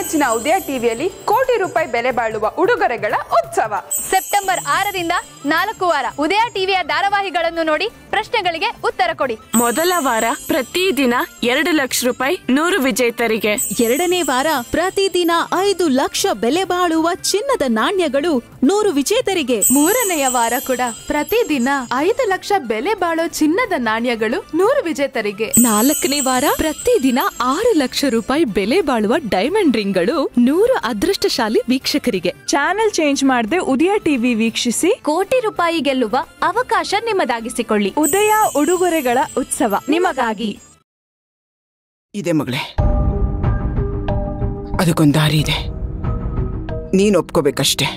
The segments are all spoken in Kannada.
ನೆಚ್ಚಿನ ಉದಯ ಟಿವಿಯಲ್ಲಿ ಕೋಟಿ ರೂಪಾಯಿ ಬೆಲೆ ಬಾಳುವ ಉಡುಗೊರೆಗಳ ಉತ್ಸವ ಸೆಪ್ಟೆಂಬರ್ 6ರಿಂದ 4 ವಾರ ಉದಯ ಟಿವಿಯ ಧಾರಾವಾಹಿಗಳನ್ನು ನೋಡಿ ಪ್ರಶ್ನೆಗಳಿಗೆ ಉತ್ತರ ಕೊಡಿ. ಮೊದಲ ವಾರ ಪ್ರತಿದಿನ 2 ಲಕ್ಷ ರೂಪಾಯಿ 100 ವಿಜೇತರಿಗೆ. ಎರಡನೇ ವಾರ ಪ್ರತಿದಿನ 5 ಲಕ್ಷ ಬೆಲೆ ಬಾಳುವ ಚಿನ್ನದ ನಾಣ್ಯಗಳು 100 ವಿಜೇತರಿಗೆ. ಮೂರನೆಯ ವಾರ ಕೂಡ ಪ್ರತಿದಿನ 5 ಲಕ್ಷ ಬೆಲೆ ಬಾಳೋ ಚಿನ್ನದ ನಾಣ್ಯಗಳು 100 ವಿಜೇತರಿಗೆ. ನಾಲ್ಕನೇ ವಾರ ಪ್ರತಿದಿನ 6 ಲಕ್ಷ ರೂಪಾಯಿ ಬೆಲೆ ಬಾಳುವ ಡೈಮಂಡ್ ರಿಂಗ್ಗಳು 100 ಅದೃಷ್ಟಶಾಲಿ ವೀಕ್ಷಕರಿಗೆ. ಚಾನೆಲ್ ಚೇಂಜ್ ಮಾಡದೆ ಉದಯ ಟಿವಿ ವೀಕ್ಷಿಸಿ ಕೋಟಿ ರೂಪಾಯಿ ಗೆಲ್ಲುವ ಅವಕಾಶ ನಿಮ್ಮದಾಗಿಸಿಕೊಳ್ಳಿ. ಉದಯ ಉಡುಗೊರೆಗಳ ಉತ್ಸವ ನಿಮಗಾಗಿ ಇದೆ ಮಗಳೇ, ಅದಕ್ಕೊಂದು ದಾರಿ ಇದೆ, ನೀನು ಒಪ್ಕೋಬೇಕಷ್ಟೇ.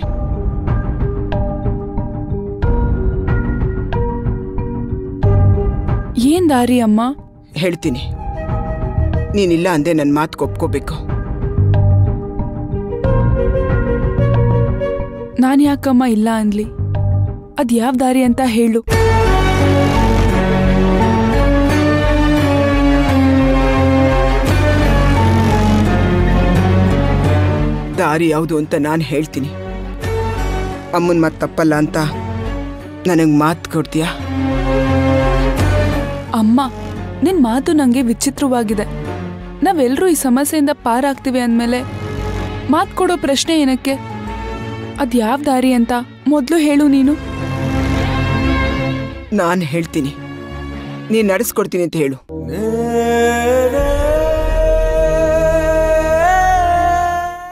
ಏನ್ ದಾರಿ ಅಮ್ಮ? ಹೇಳ್ತೀನಿ, ನೀನಿಲ್ಲ ಅಂದೆ ನನ್ನ ಮಾತು ಒಪ್ಕೋಬೇಕು. ನಾನು ಯಾಕಮ್ಮ ಇಲ್ಲ ಅನ್ಲಿ? ಅದ್ ಯಾವ ದಾರಿ ಅಂತ ಹೇಳು. ದಾರಿ ಯಾವುದು ಅಂತ ನಾನು ಹೇಳ್ತೀನಿ. ಅಮ್ಮನ ಮಾತು ತಪ್ಪಲ್ಲ ಅಂತ ನನಗೆ ಮಾತು ಕೊಡ್ತೀಯಾ? ಅಮ್ಮ, ನಿನ್ ಮಾತು ನಂಗೆ ವಿಚಿತ್ರವಾಗಿದೆ. ನಾವೆಲ್ಲರೂ ಈ ಸಮಸ್ಯೆಯಿಂದ ಪಾರಾಗ್ತೀವಿ ಅಂದ್ಮೇಲೆ ಮಾತು ಕೊಡೋ ಪ್ರಶ್ನೆ ಏನಕ್ಕೆ? ಅದ್ ಯಾವ ದಾರಿ ಅಂತ ಮೊದಲು ಹೇಳು ನೀನು. ನಾನು ಹೇಳ್ತೀನಿ, ನೀನು ನಡೆಸ್ಕೊಡ್ತೀನಿ ಅಂತ ಹೇಳು.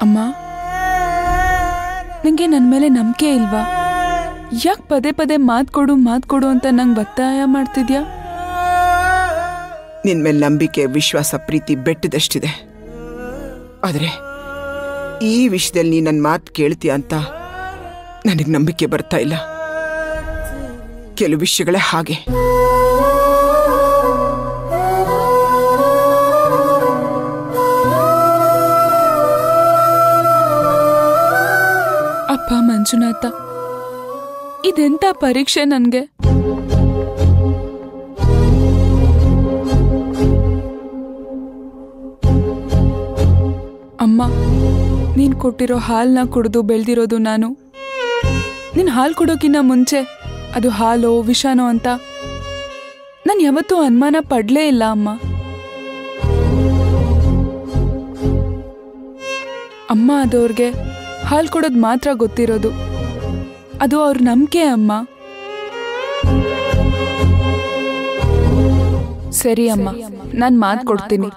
ಅಮ್ಮ, ನಂಗೆ ನನ್ನ ಮೇಲೆ ನಂಬಿಕೆ ಇಲ್ವಾ? ಯಾಕೆ ಪದೇ ಪದೇ ಮಾತು ಕೊಡು ಅಂತ ನಂಗೆ ಒತ್ತಾಯ ಮಾಡ್ತಿದ್ಯಾ? ನಿನ್ನ ಮೇಲೆ ನಂಬಿಕೆ, ವಿಶ್ವಾಸ, ಪ್ರೀತಿ ಬೆಟ್ಟದಷ್ಟಿದೆ. ಆದರೆ ಈ ವಿಷಯದಲ್ಲಿ ನೀನು ನನ್ನ ಮಾತು ಕೇಳ್ತೀಯ ಅಂತ ನನಗೆ ನಂಬಿಕೆ ಬರ್ತಾ ಇಲ್ಲ. ಕೆಲವು ವಿಷಯಗಳೇ ಹಾಗೆ. ಅಪ್ಪ ಮಂಜುನಾಥ, ಇದೆಂತ ಪರೀಕ್ಷೆ ನನ್ಗೆ? ಅಮ್ಮ, ನೀನ್ ಕೊಟ್ಟಿರೋ ಹಾಲನ್ನ ಕುಡಿದು ಬೆಳೆದಿರೋದು ನಾನು. ನಿನ್ ಹಾಲು ಕೊಡೋಕಿನ್ನ ಮುಂಚೆ ಅದು ಹಾಲೋ ವಿಷಾನೋ ಅಂತ ನಾನು ಯಾವತ್ತೂ ಅನುಮಾನ ಪಡ್ಲೇ ಇಲ್ಲ ಅಮ್ಮ. ಅಮ್ಮ ಅದವ್ರಿಗೆ ಹಾಲು ಕೊಡೋದು ಮಾತ್ರ ಗೊತ್ತಿರೋದು. ಅದು ಅವ್ರ ನಂಬಿಕೆ ಅಮ್ಮ. ಸರಿ ಅಮ್ಮ, ನಾನು ಮಾತು ಕೊಡ್ತೀನಿ.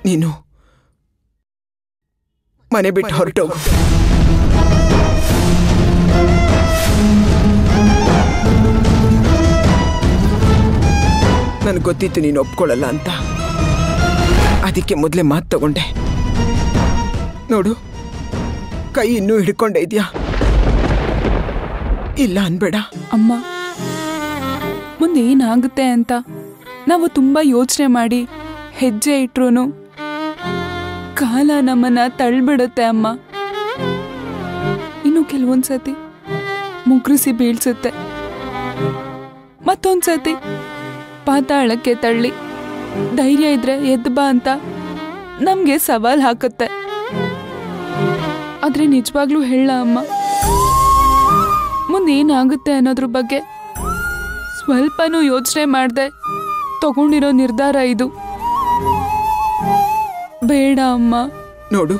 ನೀನು ಮನೆ ಬಿಟ್ಟು ಹೊರಟೋಗು. ನನಗೆ ಗೊತ್ತಿತ್ತು ನೀನು ಒಪ್ಕೊಳ್ಳಲ್ಲ ಅಂತ. ಅದಕ್ಕೆ ಮೊದಲೇ ಮಾತು ತಗೊಂಡೆ. ನೋಡು, ಕೈ ಇನ್ನೂ ಹಿಡ್ಕೊಂಡೆ ಇದೆಯಾ? ಇಲ್ಲ ಅನ್ಬೇಡ. ಅಮ್ಮ, ಮುಂದೆ ಏನಾಗುತ್ತೆ ಅಂತ ನಾವು ತುಂಬಾ ಯೋಚನೆ ಮಾಡಿ ಹೆಜ್ಜೆ ಇಟ್ರು ಕಾಲ ನಮ್ಮನ್ನ ತಳ್ಳಿಬಿಡುತ್ತೆ ಅಮ್ಮ. ಇನ್ನು ಕೆಲವೊಂದ್ಸತಿ ಮುಗ್ರಿಸಿ ಬೀಳ್ಸುತ್ತೆ, ಮತ್ತೊಂದ್ಸತಿ ಪಾತಾಳಕ್ಕೆ ತಳ್ಳಿ ಧೈರ್ಯ ಇದ್ರೆ ಎದ್ದು ಬಾ ಅಂತ ನಮ್ಗೆ ಸವಾಲ್ ಹಾಕುತ್ತೆ. ಆದ್ರೆ ನಿಜವಾಗ್ಲೂ ಹೇಳ ಅಮ್ಮ, ಮುಂದೇನಾಗುತ್ತೆ ಅನ್ನೋದ್ರ ಬಗ್ಗೆ ಸ್ವಲ್ಪನೂ ಯೋಚನೆ ಮಾಡ್ದೆ ತಗೊಂಡಿರೋ ನಿರ್ಧಾರ ಇದು. ಬೇಡ ಅಮ್ಮ. ನೋಡು,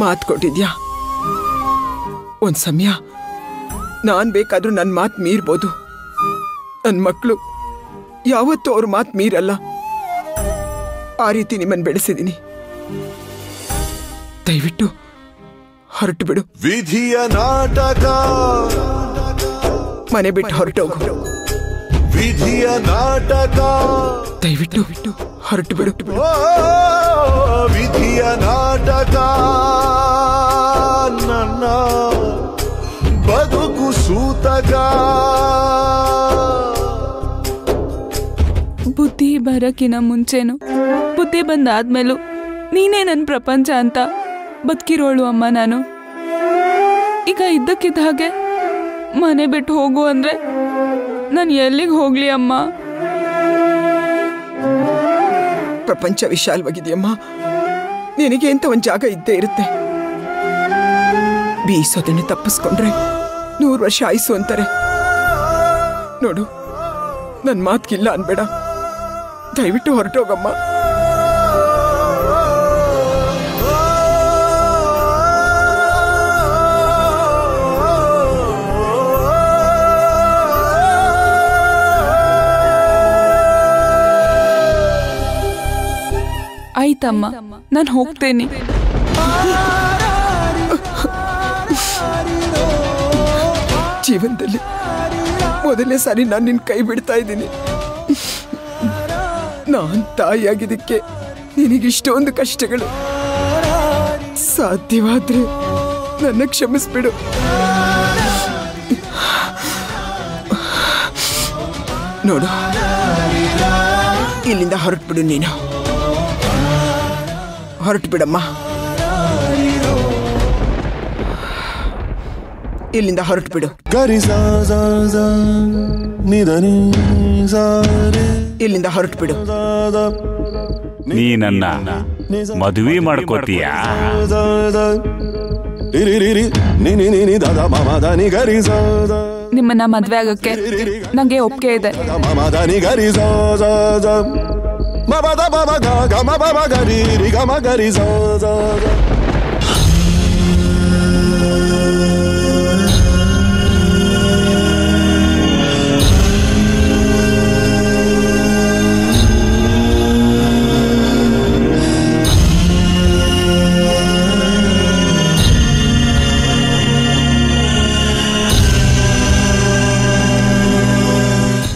ಮಾತು ಕೊಟ್ಟಿದ್ಯಾ? ಒಂದ್ ಸಮಯ ನಾನ್ ಬೇಕಾದ್ರೂ ನನ್ನ ಮಾತು ಮೀರ್ಬೋದು. ನನ್ನ ಮಕ್ಕಳು ಯಾವತ್ತೂ ಅವ್ರ ಮಾತು ಮೀರಲ್ಲ. ಆ ರೀತಿ ನಿಮ್ಮನ್ನು ಬೆಳೆಸಿದ್ದೀನಿ. ದಯವಿಟ್ಟು ಹೊರಟು ಬಿಡು. ವಿಧಿಯ ನಾಟಕ. ಮನೆ ಬಿಟ್ಟು ಹೊರಟೋಗು. ವಿಧಿಯ ನಾಟಕ ದಯವಿಟ್ಟು ಹೊರಟು ಬಿಡು. ವಿಧಿಯ ನಾಟಕ ನನ್ನ ಬದುಕು ಸೂತಕ. ಬುದ್ಧಿ ಬರಕಿನ ಮುಂಚೆನು ಬುದ್ಧಿ ಬಂದಾದ್ಮೇಲೂ ನೀನೇ ನನ್ನ ಪ್ರಪಂಚ ಅಂತ ಬದುಕಿರೋಳು ಅಮ್ಮ ನಾನು. ಈಗ ಇದ್ದಕ್ಕಿದ್ದ ಹಾಗೆ ಮನೆ ಬಿಟ್ಟು ಹೋಗು ಅಂದ್ರೆ ನಾನು ಎಲ್ಲಿಗೆ ಹೋಗ್ಲಿ ಅಮ್ಮ? ಪ್ರಪಂಚ ವಿಶಾಲವಾಗಿದೆಯಮ್ಮ, ನಿನಗೆ ಅಂತ ಒಂದು ಜಾಗ ಇದ್ದೇ ಇರುತ್ತೆ. ಬೀಸೋದನ್ನು ತಪ್ಪಿಸ್ಕೊಂಡ್ರೆ 100 ವರ್ಷ ಆಯ್ಸು ಅಂತಾರೆ. ನೋಡು, ನನ್ನ ಮಾತಿಗಿಲ್ಲ ಅನ್ಬೇಡ, ದಯವಿಟ್ಟು ಹೊರಟೋಗಮ್ಮ. ಆಯ್ತಮ್ಮ, ನಾನು ಹೋಗ್ತೇನೆ. ಜೀವನದಲ್ಲಿ ಮೊದಲನೇ ಸಾರಿ ನಾನು ನಿನ್ನ ಕೈ ಬಿಡ್ತಾ ಇದ್ದೀನಿ. ನಾನ್ ತಾಯಿಯಾಗಿದ್ದಕ್ಕೆ ನಿನಗಿಷ್ಟೊಂದು ಕಷ್ಟಗಳು. ಸಾಧ್ಯವಾದ್ರೆ ನನ್ನ ಕ್ಷಮಿಸ್ಬಿಡು. ನೋಡು, ಇಲ್ಲಿಂದ ಹೊರಟ್ಬಿಡು. ನೀನು ಹೊರಟು ಬಿಡಮ್ಮ, ಇಲ್ಲಿಂದ ಹೊರಟು ಬಿಡು. ಇಲ್ಲಿಂದ ಹೊರಟು ಬಿಡು. ನೀ ನನ್ನ ಮದುವೆ ಮಾಡ್ಕೋತೀಯಾ? ನಿಮ್ಮನ್ನ ಮದ್ವೆ ಆಗಕ್ಕೆ ನಂಗೆ ಒಪ್ಪಿಗೆ ಇದೆ.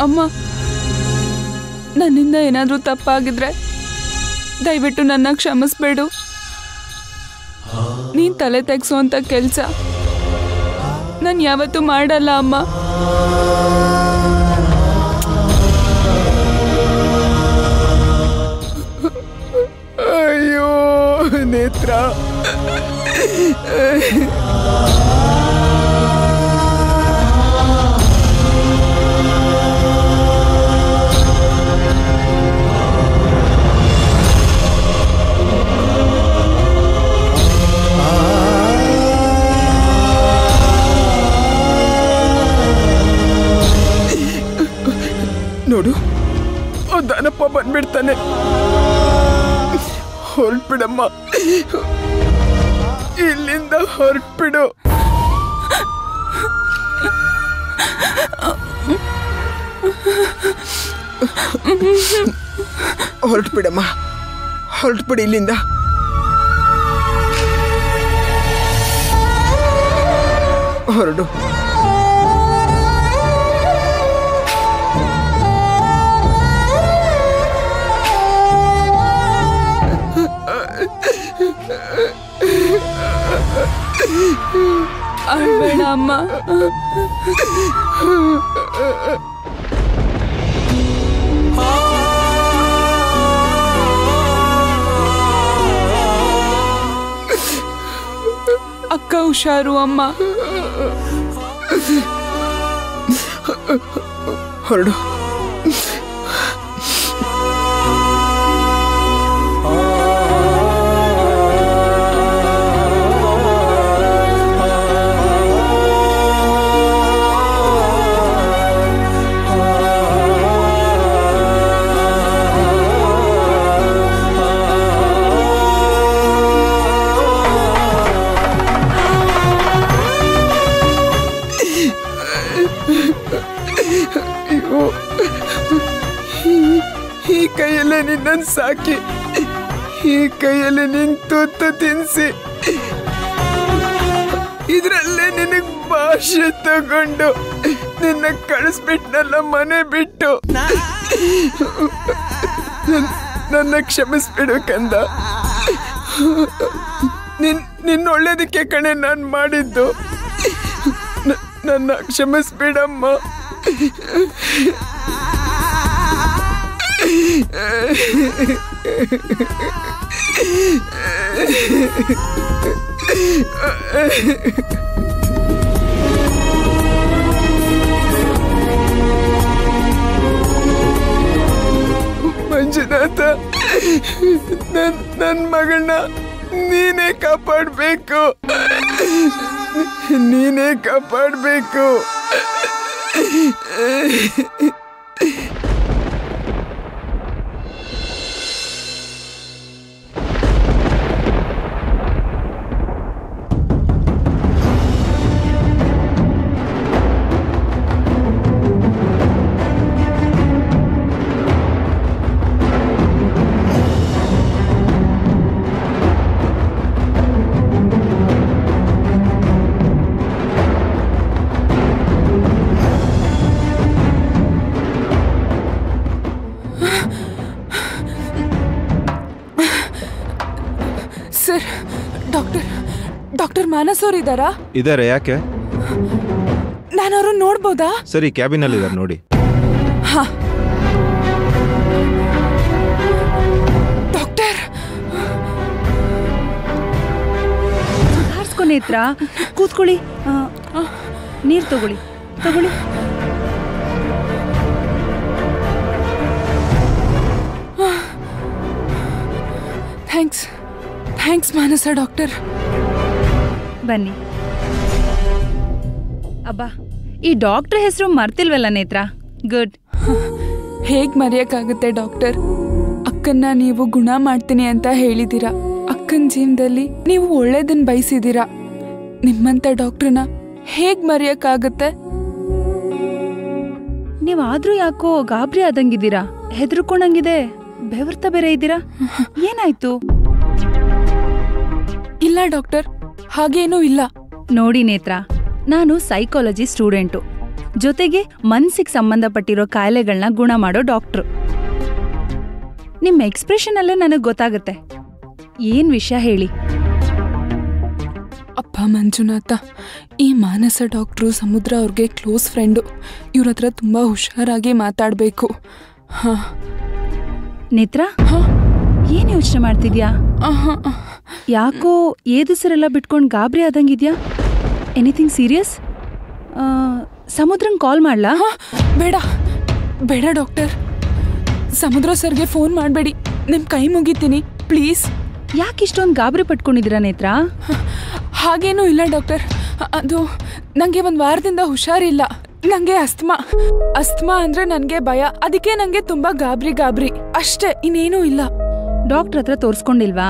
ಅಮ್ಮ, ನನ್ನಿಂದ ಏನಾದ್ರೂ ತಪ್ಪಾಗಿದ್ರೆ ದಯವಿಟ್ಟು ನನ್ನ ಕ್ಷಮಿಸ್ಬೇಡು. ನೀನ್ ತಲೆ ತೆಗ್ಸೋಂತ ಕೆಲ್ಸ ನಾನು ಯಾವತ್ತೂ ಮಾಡಲ್ಲ ಅಮ್ಮ. ಅಯ್ಯೋ ನೇತ್ರ, ನೋಡು, ದಾನಪ್ಪ ಬಂದ್ಬಿಡ್ತಾನೆ. ಹೊರಟ್ಬಿಡಮ್ಮ, ಇಲ್ಲಿಂದ ಹೊರಟ್ಬಿಡು. ಹೊರಟ್ಬಿಡಮ್ಮ, ಹೊರಟ್ಬಿಡು ಇಲ್ಲಿಂದ. ಹೊರಡು. ಅಳ್ಬೇಡ ಅಮ್ಮ. ಅಕ್ಕ ಹುಷಾರು ಅಮ್ಮ. ಹೊರಡು. ಈ ಕೈಯಲ್ಲೇ ನಿನ್ನನ್ನು ಸಾಕಿ, ಈ ಕೈಯಲ್ಲಿ ನಿನ್ ತುತ್ತು ತಿನ್ಸಿ, ಇದರಲ್ಲೇ ನಿನಗ್ ಭಾಷೆ ತಗೊಂಡು ನಿನ್ನ ಕಳಿಸ್ಬಿಟ್ನಲ್ಲ ಮನೆ ಬಿಟ್ಟು. ನನ್ನ ಕ್ಷಮಿಸ್ಬಿಡು ಕಂದ. ನಿನ್ನ ಒಳ್ಳೇದಕ್ಕೆ ಕಣೆ ನಾನು ಮಾಡಿದ್ದು. ನನ್ನ ಕ್ಷಮಿಸ್ಬಿಡಮ್ಮ. ಮಂಜುನಾಥ, ನನ್ನ ಮಗಳನ್ನ ನೀನೇ ಕಾಪಾಡಬೇಕು. ನೀನೇ ಕಾಪಾಡಬೇಕು. ಸರ್, ಡಾಕ್ಟರ್ ಮಾನಸ್ ಅವ್ರು ಇದ್ದಾರಾ? ಇದಾರೆ. ಯಾಕೆ? ನಾನು ಅವ್ರನ್ನ ನೋಡ್ಬೋದಾ? ಸರಿ, ಕ್ಯಾಬಿನ್ ಅಲ್ಲಿ ಇದಾರೆ, ನೋಡಿ. ಹಾ. ಡಾಕ್ಟರ್, ಹಾರಿಸ್ಕೊ ನೇತ್ರ, ಕೂತ್ಕೊಳ್ಳಿ. ನೀರು ತಗೊಳ್ಳಿ. ಥ್ಯಾಂಕ್ಸ್ ಮಾನಸ ಡಾಕ್ಟರ್. ಬನ್ನಿ. ಅಬ್ಬಾ, ಈ ಡಾಕ್ಟರ್ ಹೆಸರು ಮರ್ತಿಲ್ವಲ್ಲ ನೇತ್ರ? ಗುಡ್. ಹೇಗ್ ಮರೆಯಕ್ಕಾಗುತ್ತೆ ಡಾಕ್ಟರ್? ಅಕ್ಕನ್ನ ನೀವು ಗುಣ ಮಾಡ್ತೀನಿ ಅಂತ ಹೇಳಿದೀರಾ. ಅಕ್ಕನ ಜೀವನದಲ್ಲಿ ನೀವು ಒಳ್ಳೇದನ್ನ ಬಯಸಿದೀರಾ. ನಿಮ್ಮಂತ ಡಾಕ್ಟರ್ನ ಹೇಗ್ ಮರೆಯಕ್ಕಾಗುತ್ತೆ? ನೀವಾದ್ರೂ ಯಾಕೋ ಗಾಬರಿ ಆದಂಗಿದ್ದೀರಾ, ಹೆದರ್ಕೊಂಡಂಗಿದೆ, ಬೆವರ್ತಾ ಬೇರೆ ಇದ್ದೀರಾ. ಏನಾಯ್ತು? ಇಲ್ಲ ಡಾಕ್ಟರ್, ಹಾಗೇನೂ ಇಲ್ಲ. ನೋಡಿ ನೇತ್ರ, ನಾನು ಸೈಕಾಲಜಿ ಸ್ಟೂಡೆಂಟು, ಜೊತೆಗೆ ಮನ್ಸಿಗೆ ಸಂಬಂಧಪಟ್ಟಿರೋ ಕಾಯಿಲೆಗಳನ್ನ ಗುಣ ಮಾಡೋ ಡಾಕ್ಟ್ರು. ನಿಮ್ಮ ಎಕ್ಸ್ಪ್ರೆಷನ್ ಅಲ್ಲೇ ನನಗೆ ಗೊತ್ತಾಗುತ್ತೆ. ಏನ್ ವಿಷಯ ಹೇಳಿ. ಅಪ್ಪ ಮಂಜುನಾಥ, ಈ ಮಾನಸ ಡಾಕ್ಟ್ರು ಸಮುದ್ರ ಅವ್ರಿಗೆ ಕ್ಲೋಸ್ ಫ್ರೆಂಡು. ಇವ್ರ ಹತ್ರ ತುಂಬಾ ಹುಷಾರಾಗಿ ಮಾತಾಡ್ಬೇಕು. ಹಾ ನೇತ್ರ, ಏನ್ ಯೋಚನೆ ಮಾಡ್ತಿದ್ಯಾ? ಯಾಕೋ ಏದುಸರೆಲ್ಲ ಬಿಟ್ಕೊಂಡು ಗಾಬರಿ ಆದಂಗಿದ್ಯಾ? Anything serious? ಸಮುದ್ರಂಗ್ ಕಾಲ್ ಮಾಡ್ಲಾ? ಬೇಡ ಡಾಕ್ಟರ್. ಸಮುದ್ರ ಸರ್ಗೆ ಫೋನ್ ಮಾಡಬೇಡಿ, ನಿಮ್ ಕೈ ಮುಗಿತೀನಿ ಪ್ಲೀಸ್. ಯಾಕೆ ಇಷ್ಟೊಂದು ಗಾಬರಿ ಪಟ್ಕೊಂಡಿದ್ದೀರಾ ನೇತ್ರ? ಹಾಗೇನೂ ಇಲ್ಲ ಡಾಕ್ಟರ್. ಅದು ನಂಗೆ ಒಂದು ವಾರದಿಂದ ಹುಷಾರಿಲ್ಲ. ನಂಗೆ ಅಸ್ತಮಾ ಅಂದ್ರೆ ನನ್ಗೆ ಭಯ. ಅದಕ್ಕೆ ನಂಗೆ ತುಂಬಾ ಗಾಬರಿ ಅಷ್ಟೇ, ಇನ್ನೇನೂ ಇಲ್ಲ. ಡಾಕ್ಟರ್ ಹತ್ರ ತೋರ್ಸ್ಕೊಂಡಿಲ್ವಾ?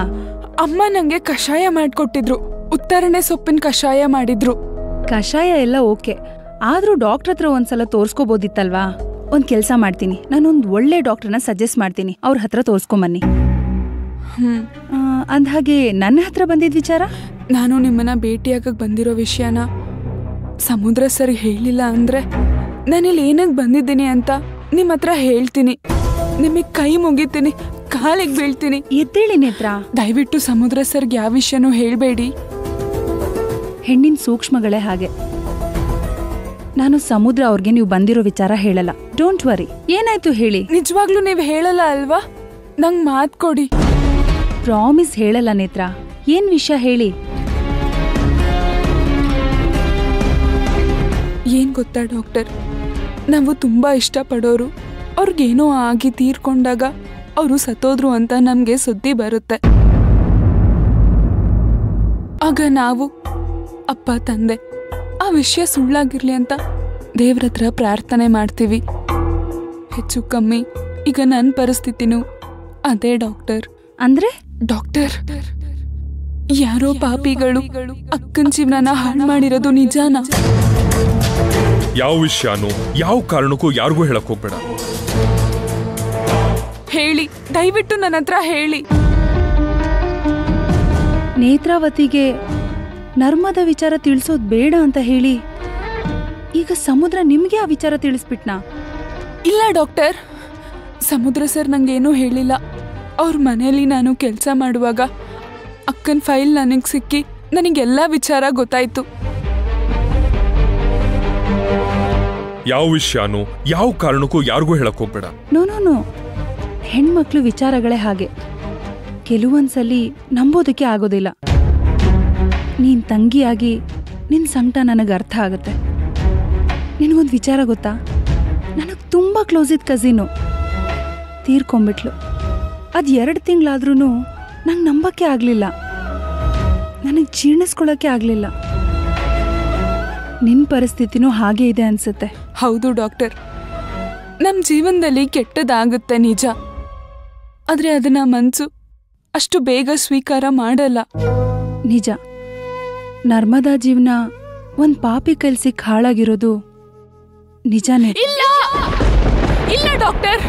ಅಮ್ಮ ನಂಗೆ ಕಷಾಯ ಮಾಡ್ಕೊಟ್ಟಿದ್ರು. ಉತ್ತರಣೆ ಸೊಪ್ಪಿನ ಕಷಾಯ ಮಾಡಿದ್ರು. ಕಷಾಯ ಎಲ್ಲ ಓಕೆ, ಆದ್ರೂ ಡಾಕ್ಟರ್ ಹತ್ರ ಒಂದ್ಸಲ ತೋರ್ಸ್ಕೋಬೋದಿತ್ತಲ್ವಾ? ಒಂದ್ ಕೆಲ್ಸ ಮಾಡ್ತೀನಿ, ನಾನೊಂದ್ ಒಳ್ಳೆ ಡಾಕ್ಟರ್ನ ಸಜೆಸ್ಟ್ ಮಾಡ್ತೀನಿ, ಅವ್ರ ಹತ್ರ ತೋರ್ಸ್ಕೊಂಬನ್ನಿ. ಅಂದ್ಹಾಗೆ ನನ್ನ ಹತ್ರ ಬಂದಿದ್ ವಿಚಾರ? ನಾನು ನಿಮ್ಮನ್ನ ಭೇಟಿಯಾಗಕ್ ಬಂದಿರೋ ವಿಷಯನ ಸಮುದ್ರ ಸರ್ ಹೇಳಿಲ್ಲ ಅಂದ್ರೆ ನಾನಿಲ್ಲಿ ಏನಕ್ಕೆ ಬಂದಿದ್ದೀನಿ ಅಂತ ನಿಮ್ಮ ಹತ್ರ ಹೇಳ್ತೀನಿ. ನಿಮಗೆ ಕೈ ಮುಗಿತೀನಿ, ಕಾಲಿಗೆ ಬೀಳ್ತೀನಿ. ಎದ್ದೇಳಿ ನೇತ್ರ. ದಯವಿಟ್ಟು ಸಮುದ್ರ ಸರ್ಗೆ ಯಾವ ವಿಷಯನೂ ಹೇಳ್ಬೇಡಿ. ಹೆಣ್ಣಿನ ಸೂಕ್ಷ್ಮಗಳೇ ಹಾಗೆ. ನಾನು ಸಮುದ್ರ ಅವ್ರಿಗೆ ನೀವು ಬಂದಿರೋ ವಿಚಾರ ಹೇಳಲ್ಲ. Don't worry. ಏನಾಯ್ತು ಹೇಳಿ. ನಿಜವಾಗ್ಲೂ ನೀವು ಹೇಳಲ್ಲ ಅಲ್ವಾ? ನಂಗೆ ಮಾತು ಕೊಡಿ. ಪ್ರಾಮಿಸ್ ಹೇಳಲ್ಲ ನೇತ್ರ. ಏನ್ ವಿಷಯ ಹೇಳಿ. ಏನ್ ಗೊತ್ತಾ ಡಾಕ್ಟರ್, ನಾವು ತುಂಬಾ ಇಷ್ಟಪಡೋರು ಅವ್ರಿಗೇನೋ ಆಗಿ ತೀರ್ಕೊಂಡಾಗ ಅವರು ಸತ್ತೋದ್ರು ಅಂತ ನಮ್ಗೆ ಸುದ್ದಿ ಬರುತ್ತೆ. ಆಗ ನಾವು ಅಪ್ಪ ತಂದೆ ಆ ವಿಷಯ ಸುಳ್ಳಾಗಿರ್ಲಿ ಅಂತ ದೇವ್ರ ಹತ್ರ ಪ್ರಾರ್ಥನೆ ಮಾಡ್ತೀವಿ. ಹೆಚ್ಚು ಕಮ್ಮಿ ಈಗ ನನ್ನ ಪರಿಸ್ಥಿತಿನೂ ಅದೇ ಡಾಕ್ಟರ್. ಅಂದ್ರೆ ಡಾಕ್ಟರ್, ಯಾರೋ ಪಾಪಿಗಳು ಅಕ್ಕನ ಜೀವನನ ಹಾಳು ಮಾಡಿರೋದು ನಿಜಾನ? ಯಾವ ವಿಷಯನೂ ಯಾವ ಕಾರಣಕ್ಕೂ ಯಾರಿಗೂ ಹೇಳಕ್ ಹೋಗ್ಬೇಡ. ಹೇಳಿ, ದಯವಿಟ್ಟು ನನ್ನ ಹತ್ರ ಹೇಳಿ. ನೇತ್ರಾವತಿಗೆ ನರ್ಮದ ವಿಚಾರ ತಿಳಿಸೋದ್ ಬೇಡ ಅಂತ ಹೇಳಿ ಈಗ ಸಮುದ್ರ ನಿಮ್ಗೆ ಆ ವಿಚಾರ ತಿಳಿಸ್ಬಿಟ್ನಾ? ಇಲ್ಲ ಡಾಕ್ಟರ್, ಸಮುದ್ರ ಸರ್ ನಂಗೇನೂ ಹೇಳಿಲ್ಲ. ಅವ್ರ ಮನೆಯಲ್ಲಿ ನಾನು ಕೆಲಸ ಮಾಡುವಾಗ ಅಕ್ಕನ ಫೈಲ್ ನನಗೆ ಸಿಕ್ಕಿ ನನಗೆಲ್ಲ ವಿಚಾರ ಗೊತ್ತಾಯ್ತು. ಯಾವ ವಿಷಯನೂ ಯಾವ ಕಾರಣಕ್ಕೂ ಯಾರಿಗೂ ಹೇಳಕ್ ಹೋಗ್ಬೇಡ. ನೋ, ಹೆಣ್ಮಕ್ಳು ವಿಚಾರಗಳೇ ಹಾಗೆ. ಕೆಲವೊಂದ್ಸಲಿ ನಂಬೋದಕ್ಕೆ ಆಗೋದಿಲ್ಲ. ನೀನ್ ತಂಗಿಯಾಗಿ ನಿನ್ ಸಂಕಟ ನನಗೆ ಅರ್ಥ ಆಗುತ್ತೆ. ನಿನಗೊಂದು ವಿಚಾರ ಗೊತ್ತಾ? ನನಗೆ ತುಂಬ ಕ್ಲೋಸ್ ಇದ್ದ ಕಸಿನು ತೀರ್ಕೊಂಬಿಟ್ಲು. ಅದು 2 ತಿಂಗಳಾದ್ರೂ ನಂಗೆ ನಂಬಕ್ಕೆ ಆಗಲಿಲ್ಲ, ನನಗೆ ಜೀರ್ಣಿಸ್ಕೊಳ್ಳೋಕ್ಕೆ ಆಗಲಿಲ್ಲ. ನಿನ್ನ ಪರಿಸ್ಥಿತಿನೂ ಹಾಗೆ ಇದೆ ಅನ್ಸುತ್ತೆ. ಹೌದು ಡಾಕ್ಟರ್, ನಮ್ಮ ಜೀವನದಲ್ಲಿ ಕೆಟ್ಟದಾಗುತ್ತೆ ನಿಜ, ಆದರೆ ಅದನ್ನ ಮನಸ್ಸು ಅಷ್ಟು ಬೇಗ ಸ್ವೀಕಾರ ಮಾಡಲ್ಲ. ನಿಜ, ನರ್ಮದಾ ಜೀವನ ಒಂದು ಪಾಪಿ ಕೈಲಿ ಸಿಕ್ಕ ಹಾಳಾಗಿರೋದು ನಿಜಾನೇ. ಇಲ್ಲ ಡಾಕ್ಟರ್,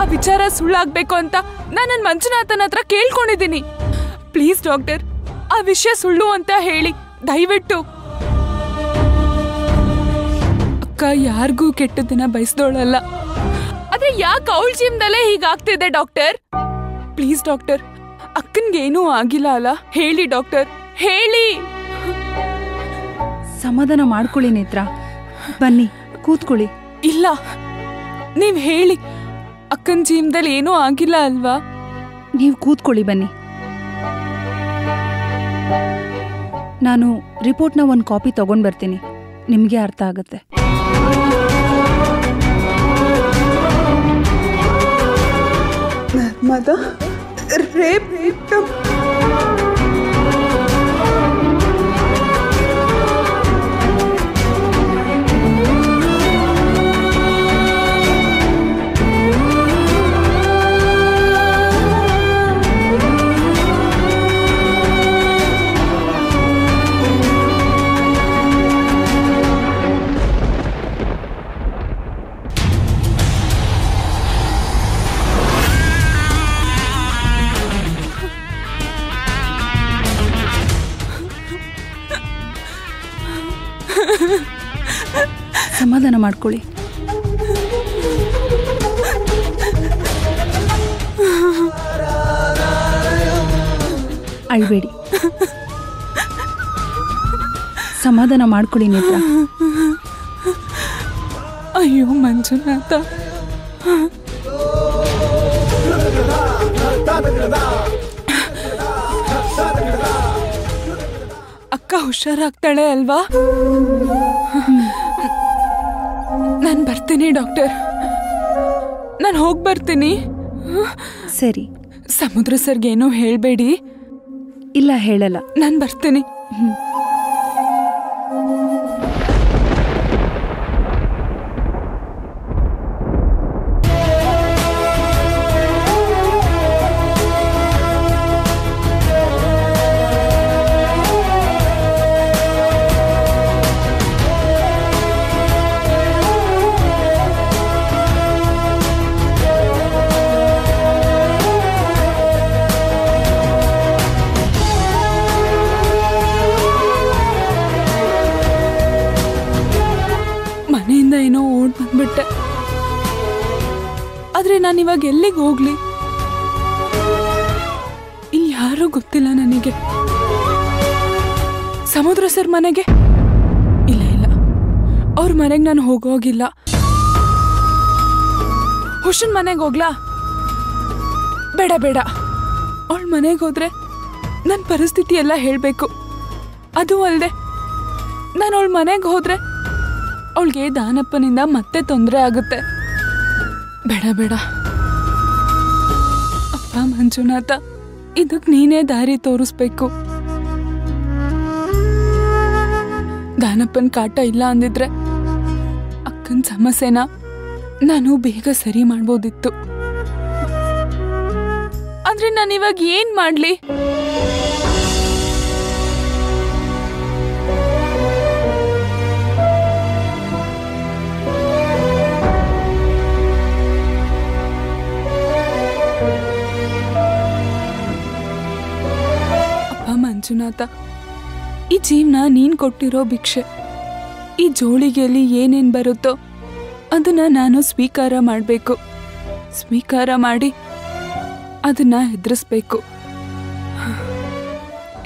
ಆ ವಿಚಾರ ಸುಳ್ಳಾಗ್ಬೇಕು ಅಂತ ನಾನು ನನ್ನ ಮಂಜುನಾಥನ ಹತ್ರ ಕೇಳ್ಕೊಂಡಿದ್ದೀನಿ. ಪ್ಲೀಸ್ ಡಾಕ್ಟರ್, ಆ ವಿಷಯ ಸುಳ್ಳು ಅಂತ ಹೇಳಿ ದಯವಿಟ್ಟು. ಅಕ್ಕ ಯಾರಿಗೂ ಕೆಟ್ಟದನ್ನ ಬಯಸ್ದೋಳಲ್ಲ, ಆದ್ರೆ ಯಾಕೆ ಅವಳ ಜೀವನದಲ್ಲೇ ಹೀಗಾಗ್ತಿದೆ ಡಾಕ್ಟರ್? ಪ್ಲೀಸ್ ಡಾಕ್ಟರ್, ಅಕ್ಕನ್ಗೇನೂ ಆಗಿಲ್ಲ ಅಲ್ಲ? ಹೇಳಿ ಡಾಕ್ಟರ್, ಹೇಳಿ. ಸಮಾಧಾನ ಮಾಡ್ಕೊಳ್ಳಿ ನೇತ್ರ, ಬನ್ನಿ ಕೂತ್ಕೊಳ್ಳಿ. ಇಲ್ಲ, ನೀವ್ ಹೇಳಿ, ಅಕ್ಕನ ಜೀವನದಲ್ಲಿ ಏನೂ ಆಗಿಲ್ಲ ಅಲ್ವಾ? ನೀವು ಕೂತ್ಕೊಳ್ಳಿ, ಬನ್ನಿ. ನಾನು ರಿಪೋರ್ಟ್ನ ಒಂದು ಕಾಪಿ ತಗೊಂಡ್ ಬರ್ತೀನಿ, ನಿಮ್ಗೆ ಅರ್ಥ ಆಗತ್ತೆ. Narmada rape victim. ಸಮಾಧಾನ ಮಾಡ್ಕೊಳ್ಳಿ. ಅಳ್ಬೇಡಿ, ಸಮಾಧಾನ ಮಾಡ್ಕೊಳ್ಳಿ ನೇತ್ರ. ಅಯ್ಯೋ ಮಂಜುನಾಥ, ಅಕ್ಕ ಹುಷಾರಾಗ್ತಾಳೆ ಅಲ್ವಾ? ನಾನು ಬರ್ತೀನಿ ಡಾಕ್ಟರ್, ನಾನು ಹೋಗಿ ಬರ್ತೀನಿ. ಸರಿ. ಸಮುದ್ರ ಸರ್ಗೇನೂ ಹೇಳ್ಬೇಡಿ. ಇಲ್ಲ, ಹೇಳಲ್ಲ. ನಾನು ಬರ್ತೀನಿ. ಮನೆಯಿಂದ ಏನೋ ಓಡ್ ಬಂದ್ಬಿಟ್ಟೆ, ಆದ್ರೆ ನಾನಿವಾಗ ಎಲ್ಲಿಗೆ ಹೋಗ್ಲಿ? ಇಲ್ಲಿ ಯಾರೂ ಗೊತ್ತಿಲ್ಲ ನನಗೆ. ಸಮುದ್ರ ಸರ್ ಮನೆಗೆ? ಇಲ್ಲ ಇಲ್ಲ, ಅವ್ರ ಮನೆಗೆ ನಾನು ಹೋಗೋಗಿಲ್ಲ. ಹುಷನ್ ಮನೆಗೆ ಹೋಗ್ಲಾ? ಬೇಡ ಬೇಡ, ಅವಳ ಮನೆಗೆ ಹೋದ್ರೆ ನನ್ನ ಪರಿಸ್ಥಿತಿ ಎಲ್ಲ ಹೇಳ್ಬೇಕು. ಅದು ಅಲ್ಲದೆ ನಾನು ಅವಳ ಮನೆಗೆ ಹೋದ್ರೆ ಅವಳಿಗೆ ದಾನಪ್ಪನಿಂದ ಮತ್ತೆ ತೊಂದರೆ ಆಗುತ್ತೆ. ಬೇಡ ಬೇಡ. ಅಪ್ಪ ಮಂಜುನಾಥ, ಇದಕ್ಕೆ ನೀನೇ ದಾರಿ ತೋರಿಸ್ಬೇಕು. ದಾನಪ್ಪನ ಕಾಟ ಇಲ್ಲ ಅಂದಿದ್ರೆ ಅಕ್ಕನ ಸಮಸ್ಯೆನ ನಾನು ಬೇಗ ಸರಿ ಮಾಡ್ಬೋದಿತ್ತು. ಆದ್ರೆ ನಾನಿವಾಗ ಏನ್ ಮಾಡ್ಲಿ? ಮಂಜುನಾಥ, ಈ ಜೀವನ ನೀನ್ ಕೊಟ್ಟಿರೋ ಭಿಕ್ಷೆ. ಈ ಜೋಳಿಗೆಯಲ್ಲಿ ಏನೇನ್ ಬರುತ್ತೋ ಅದನ್ನ ನಾನು ಸ್ವೀಕಾರ ಮಾಡಬೇಕು. ಸ್ವೀಕಾರ ಮಾಡಿ ಅದನ್ನ ಎದುರಿಸ್ಬೇಕು.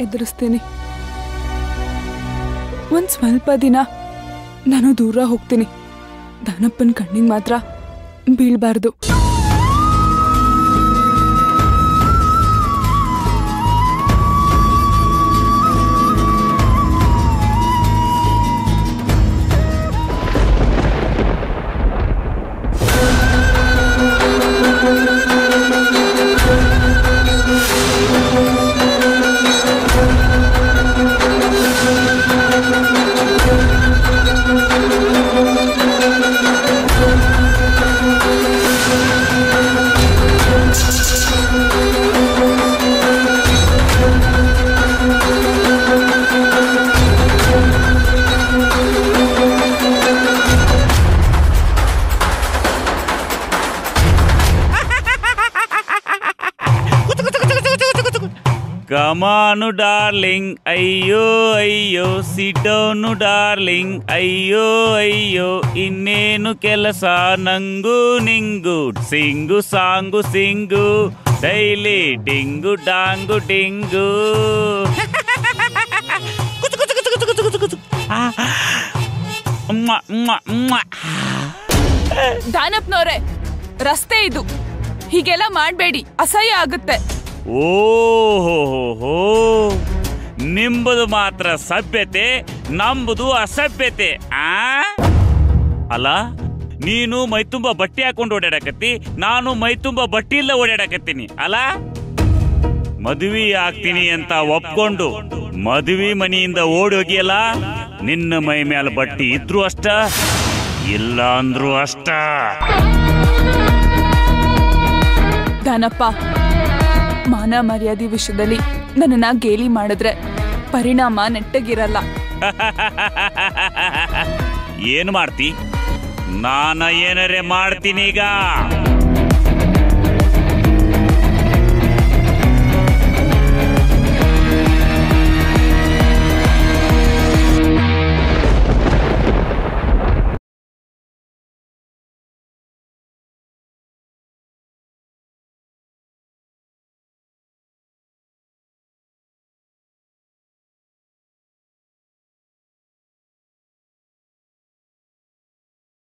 ಎದುರಿಸ್ತೀನಿ. ಒಂದ್ ಸ್ವಲ್ಪ ದಿನ ನಾನು ದೂರ ಹೋಗ್ತೀನಿ. ದಾನಪ್ಪನ ಕಣ್ಣಿಗೆ ಮಾತ್ರ ಬೀಳ್ಬಾರ್ದು. ಕಮಾನು ಡಾರ್ಲಿಂಗ್, ಅಯ್ಯೋ ಅಯ್ಯೋ, ಸಿಡೋನು ಡಾರ್ಲಿಂಗ್, ಅಯ್ಯೋ ಅಯ್ಯೋ, ಇನ್ನೇನು ಕೆಲಸ ನಂಗು ನಿಂಗು, ಸಿಂಗು ಸಾಂಗು ಸಿಂಗು, ಡೈಲಿ ಡಿಂಗು ಡಾಂಗು ಡಿಂಗು. ದಾನಪ್ಪನವ್ರೆ, ರಸ್ತೆ ಇದು, ಹೀಗೆಲ್ಲ ಮಾಡ್ಬೇಡಿ, ಅಸಹ್ಯ ಆಗುತ್ತೆ. ಓಹೋ, ನಿಂಬುದು ಮಾತ್ರ ಸಭ್ಯತೆ, ನಂಬುದು ಅಸಭ್ಯತೆ. ಅಲ್ಲ, ನೀನು ಮೈ ತುಂಬ ಬಟ್ಟೆ ಹಾಕೊಂಡು ಓಡಾಡಕತ್ತಿ, ನಾನು ಮೈ ತುಂಬ ಬಟ್ಟೆ ಇಲ್ಲ ಓಡಾಡಕತ್ತೀನಿ ಅಲ್ಲ. ಮದುವೆ ಆಗ್ತೀನಿ ಅಂತ ಒಪ್ಕೊಂಡು ಮದುವೆ ಮನೆಯಿಂದ ಓಡಿ ಹೋಗಿಯಲ್ಲ, ನಿನ್ನ ಮೈ ಮೇಲೆ ಬಟ್ಟೆ ಇದ್ರು ಅಷ್ಟ, ಇಲ್ಲ ಅಂದ್ರು ಅಷ್ಟ. ದಾನಪ್ಪ, ಮಾನ ಮರ್ಯಾದೆ ವಿಷಯದಲ್ಲಿ ನನ್ನನ್ನ ಗೇಲಿ ಮಾಡಿದ್ರೆ ಪರಿಣಾಮ ನೆಟ್ಟಗಿರಲ್ಲ. ಏನು ಮಾಡ್ತಿ? ನಾನ ಏನರೇ ಮಾಡ್ತೀನಿ ಈಗ.